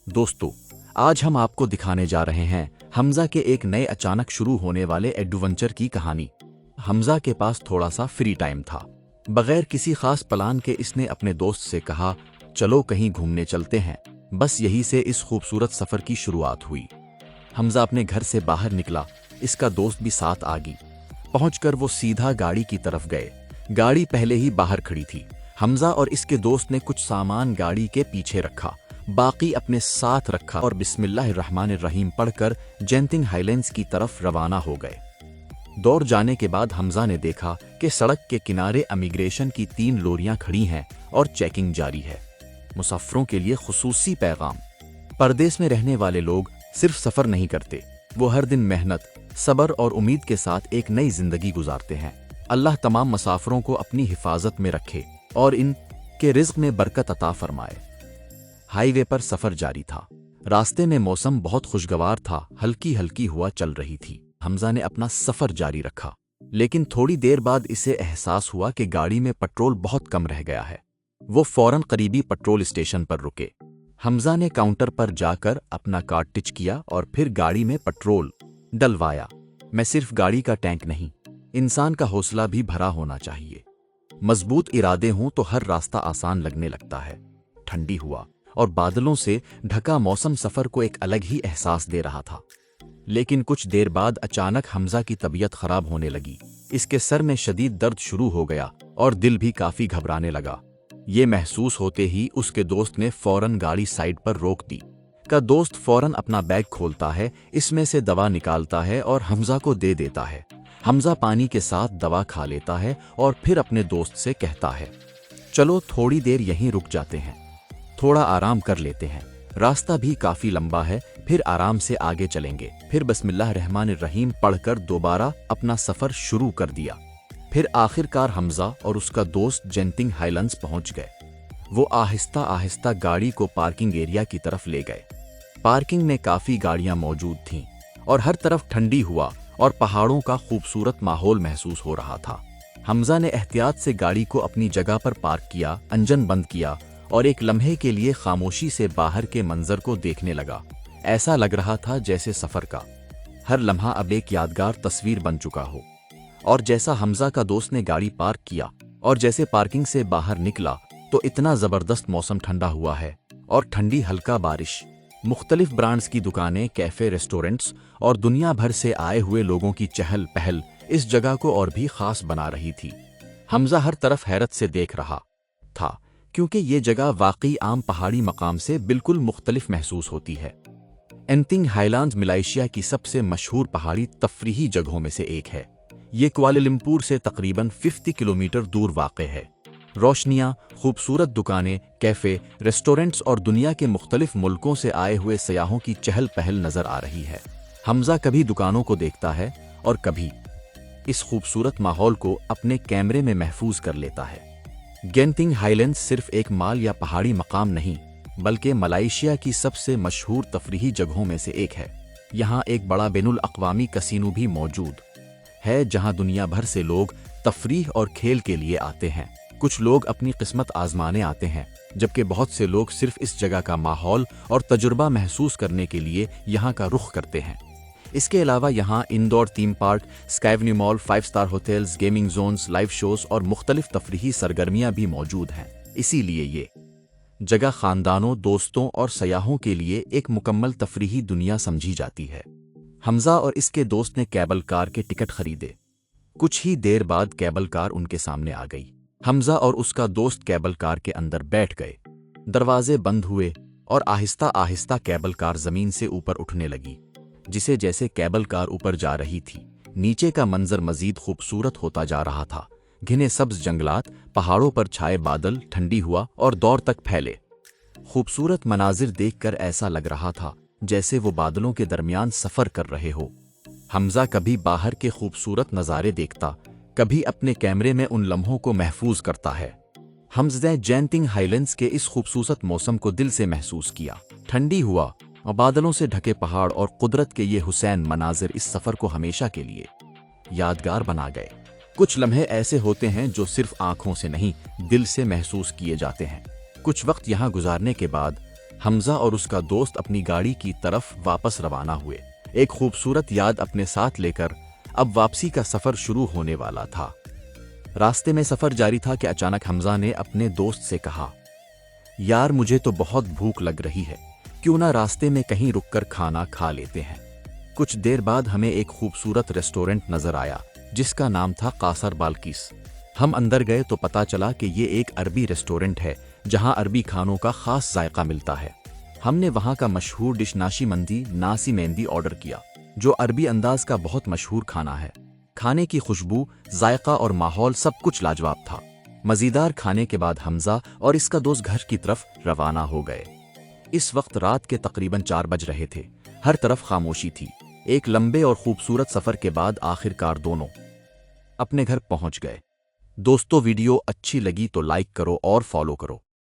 दोस्तों, आज हम आपको दिखाने जा रहे हैं हमजा के एक नए अचानक शुरू होने वाले एडवेंचर की कहानी। हमजा के पास थोड़ा सा फ्री टाइम था। बगैर किसी खास प्लान के इसने अपने दोस्त से कहा, चलो कहीं घूमने चलते हैं। बस यही से इस खूबसूरत सफर की शुरुआत हुई। हमजा अपने घर से बाहर निकला, इसका दोस्त भी साथ आ गई। पहुंचकर वो सीधा गाड़ी की तरफ गए। गाड़ी पहले ही बाहर खड़ी थी। हमजा और इसके दोस्त ने कुछ सामान गाड़ी के पीछे रखा, बाकी अपने साथ रखा और बिस्मिल्लाहिर्रहमानिर्रहीम पढ़कर जेंटिंग हाईलैंड्स की तरफ रवाना हो गए। दौड़ जाने के बाद हमजा ने देखा कि सड़क के किनारे इमिग्रेशन की 3 लॉरियां खड़ी हैं और चेकिंग जारी है। मुसाफिरों के लिए खुसूसी पैगाम। परदेश में रहने वाले लोग सिर्फ सफर नहीं करते, वो हर दिन मेहनत, सब्र और उम्मीद के साथ एक नई जिंदगी गुजारते हैं। अल्लाह तमाम मुसाफिरों को अपनी हिफाजत में रखे और इनके रिज्क में बरकत अता फरमाए। हाईवे पर सफर जारी था। रास्ते में मौसम बहुत खुशगवार था, हल्की हल्की हवा चल रही थी। हमजा ने अपना सफर जारी रखा, लेकिन थोड़ी देर बाद इसे एहसास हुआ कि गाड़ी में पेट्रोल बहुत कम रह गया है। वो फौरन करीबी पेट्रोल स्टेशन पर रुके। हमजा ने काउंटर पर जाकर अपना कार्ड टिच किया और फिर गाड़ी में पेट्रोल डलवाया। मैं सिर्फ गाड़ी का टैंक नहीं, इंसान का हौसला भी भरा होना चाहिए। मजबूत इरादे हों तो हर रास्ता आसान लगने लगता है। ठंडी हुआ और बादलों से ढका मौसम सफर को एक अलग ही एहसास दे रहा था। लेकिन कुछ देर बाद अचानक हमजा की तबीयत खराब होने लगी। इसके सर में शदीद दर्द शुरू हो गया और दिल भी काफी घबराने लगा। ये महसूस होते ही उसके दोस्त ने फौरन गाड़ी साइड पर रोक दी। का दोस्त फौरन अपना बैग खोलता है, इसमें से दवा निकालता है और हमजा को दे देता है। हमजा पानी के साथ दवा खा लेता है और फिर अपने दोस्त से कहता है, चलो थोड़ी देर यहीं रुक जाते हैं, थोड़ा आराम कर लेते हैं। रास्ता भी काफी लंबा है, फिर आराम से आगे चलेंगे। फिर बिस्मिल्लाहिर्रहमानिर्रहीम पढ़कर दोबारा अपना सफर शुरू कर दिया। फिर आखिरकार हमजा और उसका दोस्त जेंटिंग हाईलैंड्स पहुंच गए। वो आहिस्ता आहिस्ता गाड़ी को पार्किंग एरिया की तरफ ले गए। पार्किंग में काफी गाड़ियां मौजूद थीं और हर तरफ ठंडी हुआ और पहाड़ों का खूबसूरत माहौल महसूस हो रहा था। हमजा ने एहतियात से गाड़ी को अपनी जगह पर पार्क किया, इंजन बंद किया और एक लम्हे के लिए खामोशी से बाहर के मंजर को देखने लगा। ऐसा लग रहा था जैसे सफर का हर लम्हा अब एक यादगार तस्वीर बन चुका हो। और जैसा हमजा का दोस्त ने गाड़ी पार्क किया और जैसे पार्किंग से बाहर निकला तो इतना जबरदस्त मौसम ठंडा हुआ है और ठंडी हल्का बारिश। मुख्तलिफ ब्रांड्स की दुकानें, कैफे, रेस्टोरेंट्स और दुनिया भर से आए हुए लोगों की चहल पहल इस जगह को और भी खास बना रही थी। हमजा हर तरफ हैरत से देख रहा था, क्योंकि ये जगह वाकई आम पहाड़ी मकाम से बिल्कुल मुख्तलिफ महसूस होती है। जेंटिंग हाईलैंड्स मलेशिया की सबसे मशहूर पहाड़ी तफरीही जगहों में से एक है। ये कुआलालंपुर से तकरीबन 50 किलोमीटर दूर वाक़े है। रोशनियां, खूबसूरत दुकानें, कैफे, रेस्टोरेंट्स और दुनिया के मुख्तलिफ मुल्कों से आए हुए सयाहों की चहल पहल नजर आ रही है। हमजा कभी दुकानों को देखता है और कभी इस खूबसूरत माहौल को अपने कैमरे में महफूज कर लेता है। जेंटिंग हाईलैंड्स सिर्फ एक माल या पहाड़ी मकाम नहीं, बल्कि मलेशिया की सबसे मशहूर तफरीही जगहों में से एक है। यहाँ एक बड़ा बैनुल अक़वामी कसीनो भी मौजूद है, जहाँ दुनिया भर से लोग तफरीह और खेल के लिए आते हैं। कुछ लोग अपनी किस्मत आजमाने आते हैं, जबकि बहुत से लोग सिर्फ इस जगह का माहौल और तजुर्बा महसूस करने के लिए यहाँ का रुख करते हैं। इसके अलावा यहाँ indoor theme park, SkyAvenue mall, 5 star hotels, gaming zones, live shows और मुख्तलिफ तफरीही सरगर्मियाँ भी मौजूद हैं। इसीलिए ये जगह खानदानों, दोस्तों और सयाहों के लिए एक मुकम्मल तफरीही दुनिया समझी जाती है। हमजा और इसके दोस्त ने केबल कार के टिकट खरीदे। कुछ ही देर बाद केबल कार उनके सामने आ गई। हमजा और उसका दोस्त केबल कार के अंदर बैठ गए। दरवाजे बंद हुए और आहिस्ता आहिस्ता केबल कार जमीन से ऊपर उठने लगी। जिसे जैसे केबल कार ऊपर जा रही थी, नीचे का मंजर मजीद खूबसूरत होता जा रहा था। घने सब्ज जंगलात, पहाड़ों पर छाए बादल, ठंडी हुआ और दौर तक फैले खूबसूरत मनाजिर देखकर ऐसा लग रहा था जैसे वो बादलों के दरमियान सफर कर रहे हो। हमजा कभी बाहर के खूबसूरत नज़ारे देखता, कभी अपने कैमरे में उन लम्हों को महफूज करता है। हमजा ने जेंटिंग हाईलैंड्स के इस खूबसूरत मौसम को दिल से महसूस किया। ठंडी हुआ और बादलों से ढके पहाड़ और कुदरत के ये हुसैन मनाजिर इस सफर को हमेशा के लिए यादगार बना गए। कुछ लम्हे ऐसे होते हैं जो सिर्फ आंखों से नहीं, दिल से महसूस किए जाते हैं। कुछ वक्त यहाँ गुजारने के बाद حمزہ اور اس کا دوست اپنی گاڑی کی طرف واپس روانہ ہوئے، ایک خوبصورت یاد اپنے ساتھ لے کر۔ اب واپسی کا سفر شروع ہونے والا تھا۔ راستے میں سفر جاری تھا کہ اچانک حمزہ نے اپنے دوست سے کہا، یار مجھے تو بہت بھوک لگ رہی ہے، کیوں نہ راستے میں کہیں رک کر کھانا کھا لیتے ہیں۔ کچھ دیر بعد ہمیں ایک خوبصورت ریسٹورنٹ نظر آیا جس کا نام تھا قاصر بالکیس۔ ہم اندر گئے تو پتہ چلا کہ یہ ایک عربی ریسٹورنٹ ہے جہاں عربی کھانوں کا خاص ذائقہ ملتا ہے۔ ہم نے وہاں کا مشہور ڈش ناشی مندی ناسی مہندی آرڈر کیا، جو عربی انداز کا بہت مشہور کھانا ہے۔ کھانے کی خوشبو، ذائقہ اور ماحول سب کچھ لاجواب تھا۔ مزیدار کھانے کے بعد حمزہ اور اس کا دوست گھر کی طرف روانہ ہو گئے۔ اس وقت رات کے تقریباً 4 بج رہے تھے، ہر طرف خاموشی تھی۔ ایک لمبے اور خوبصورت سفر کے بعد آخر کار دونوں اپنے گھر پہنچ گئے۔ دوستو، ویڈیو اچھی لگی تو لائک کرو اور فالو کرو۔